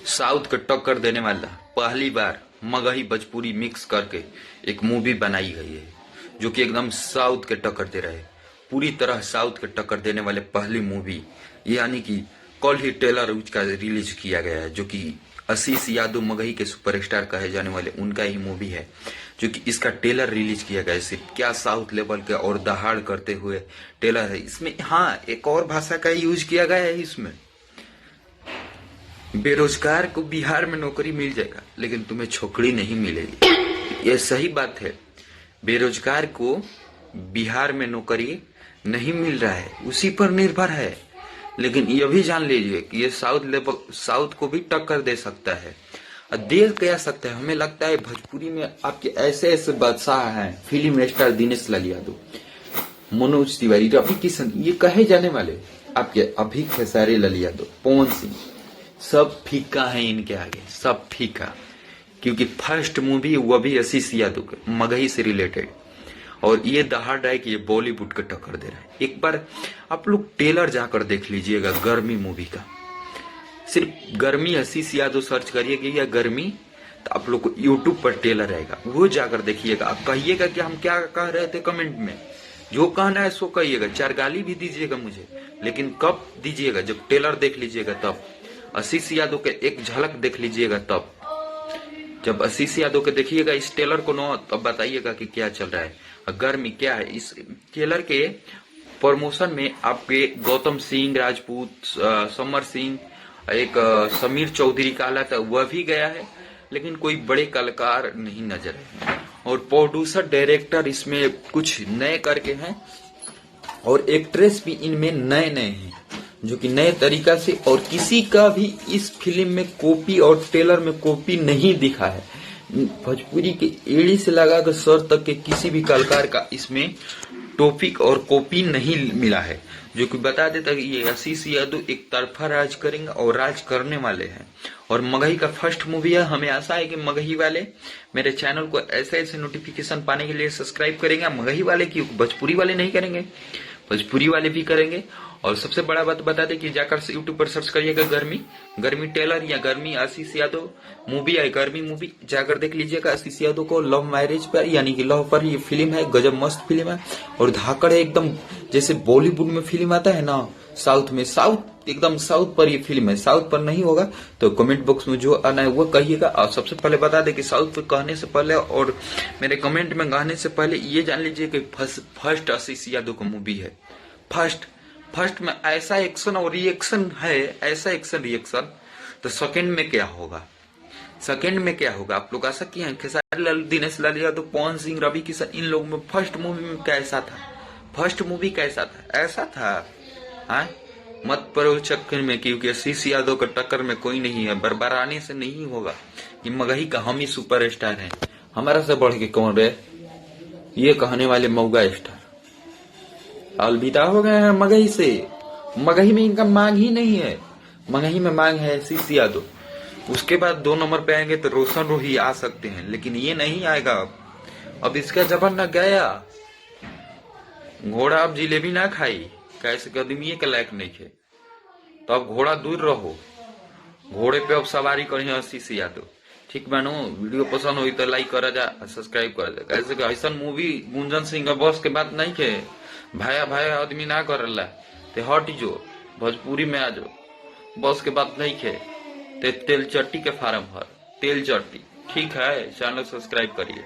South को टक्कर देने वाला पहली बार मगही भोजपुरी मिक्स करके एक मूवी बनाई गई है जो कि एकदम साउथ के टक्कर दे रहा है। पूरी तरह साउथ के टक्कर देने वाले पहली मूवी यानी कि कल ही ट्रेलर उसका रिलीज किया गया है, जो कि आशीष यादव मगही के सुपरस्टार कहे जाने वाले उनका ही मूवी है, जो कि इसका ट्रेलर रिलीज किया गया है। सिर्फ क्या साउथ लेवल के और दहाड़ करते हुए ट्रेलर है इसमें। हाँ, एक और भाषा का यूज किया गया है इसमें। बेरोजगार को बिहार में नौकरी मिल जाएगा लेकिन तुम्हें छोकरी नहीं मिलेगी। यह सही बात है। बेरोजगार को बिहार में नौकरी नहीं मिल रहा है, उसी पर निर्भर है। लेकिन यह भी जान लीजिए कि ये साउथ को भी टक्कर दे सकता है और दे क्या सकता है। हमें लगता है भोजपुरी में आपके ऐसे ऐसे बादशाह हैं, फिल्म स्टार दिनेश लाल यादव, मनोज तिवारी, रवि किशन, ये कहे जाने वाले आपके अभी खेसारी लाल यादव, पवन सिंह, सब फीका है इनके आगे, सब फीका। क्योंकि फर्स्ट मूवी वह भी आशीष यादव के मगही से रिलेटेड, और ये दहाड़ रहा है कि ये बॉलीवुड को टक्कर दे रहा है। एक बार आप लोग ट्रेलर जाकर देख लीजिएगा गर्मी मूवी का। सिर्फ गर्मी आशीष यादव सर्च करिएगा या गर्मी, तो आप लोग को यूट्यूब पर ट्रेलर आएगा, वो जाकर देखिएगा। आप कहिएगा कि हम क्या कह रहे थे कमेंट में, जो कहना है सो कहिएगा, 4 गाली भी दीजिएगा मुझे, लेकिन कब दीजिएगा? जब ट्रेलर देख लीजिएगा तब। आशीष यादव के एक झलक देख लीजिएगा तब। जब आशीष यादव के देखिएगा इस ट्रेलर को न, तब बताइएगा कि क्या चल रहा है। गर्मी क्या है इस ट्रेलर के प्रमोशन में। आपके गौतम सिंह राजपूत, समर सिंह, एक समीर चौधरी का हालत है वह भी गया है, लेकिन कोई बड़े कलाकार नहीं नजर है। और प्रोड्यूसर डायरेक्टर इसमें कुछ नए करके हैं, और एक्ट्रेस भी इनमें नए नए हैं, जो कि नए तरीका से, और किसी का भी इस फिल्म में कॉपी और ट्रेलर में कॉपी नहीं दिखा है। भोजपुरी के एड़ी से लगाकर सर तक के किसी भी कलाकार का इसमें टॉपिक और कॉपी नहीं मिला है, जो कि बता देता कि ये आशीष यादव एक तरफा राज करेंगे और राज करने वाले हैं। और मगही का फर्स्ट मूवी है। हमें आशा है कि मगही वाले मेरे चैनल को ऐसे ऐसे नोटिफिकेशन पाने के लिए सब्सक्राइब करेंगे। मगही वाले क्यों, भोजपुरी वाले नहीं करेंगे, भोजपुरी वाले भी करेंगे। और सबसे बड़ा बात बता दें कि जाकर यूट्यूब पर सर्च करिएगा गर्मी ट्रेलर या गर्मी आशीष यादव मूवी या गर्मी मूवी, जाकर देख लीजिएगा। आशीष यादव को लव मैरिज पर यानी कि लव पर ये फिल्म है, गजब मस्त फिल्म है। और धाकड़ है एकदम, जैसे बॉलीवुड में फिल्म आता है ना साउथ में, साउथ एकदम साउथ पर ये फिल्म है। साउथ पर नहीं होगा तो कमेंट बॉक्स में जो आना है वो कहिएगा। और सबसे पहले बता दें कि साउथ पर कहने से पहले और मेरे कमेंट में कहने से पहले ये जान लीजिए कि फर्स्ट आशीष यादव का मूवी है। फर्स्ट में ऐसा एक्शन और रिएक्शन है, ऐसा एक्शन रिएक्शन, तो सेकंड में क्या होगा, सेकंड में क्या होगा आप लोग आशा किए हैं। खेसारी लाल, दिनेश लाल यादव, पवन सिंह, रवि किशन, इन लोगों में फर्स्ट मूवी में कैसा था, फर्स्ट मूवी कैसा था, ऐसा था। हाँ, मत पड़ो चक्कर में, क्योंकि आशीष यादव का टक्कर में कोई नहीं है। बरबराने से नहीं होगा कि मगही का हम ही सुपरस्टार हैं, हमारा से बढ़ के कौन रहे, ये कहने वाले मौगा स्टार अलविदा हो गए हैं मगही से। मगही में इनका मांग ही नहीं है, मगही में मांग है आशीष यादव। उसके बाद 2 नंबर पे आएंगे तो रोशन रोही आ सकते हैं, लेकिन ये नहीं आएगा। अब इसका जमाना गया। घोड़ा अब जिलेबी ना खाई, कैसे कदमी के लायक नहीं है, तो अब घोड़ा दूर रहो, घोड़े पे अब सवारी करी आशीष यादव। ठीक बानो, वीडियो पसंद हुई तो लाइक करा जा, सब्सक्राइब करा जा। कैसे ऐसा मूवी गुंजन सिंह का बॉस के बात नहीं के, भाया भाया आदमी ना करला ते हट जो, भोजपुरी में आ जो, बॉस के बात नहीं के ते तेल चट्टी के फार्म भर, तेल चट्टी। ठीक है, चैनल सब्सक्राइब करिए।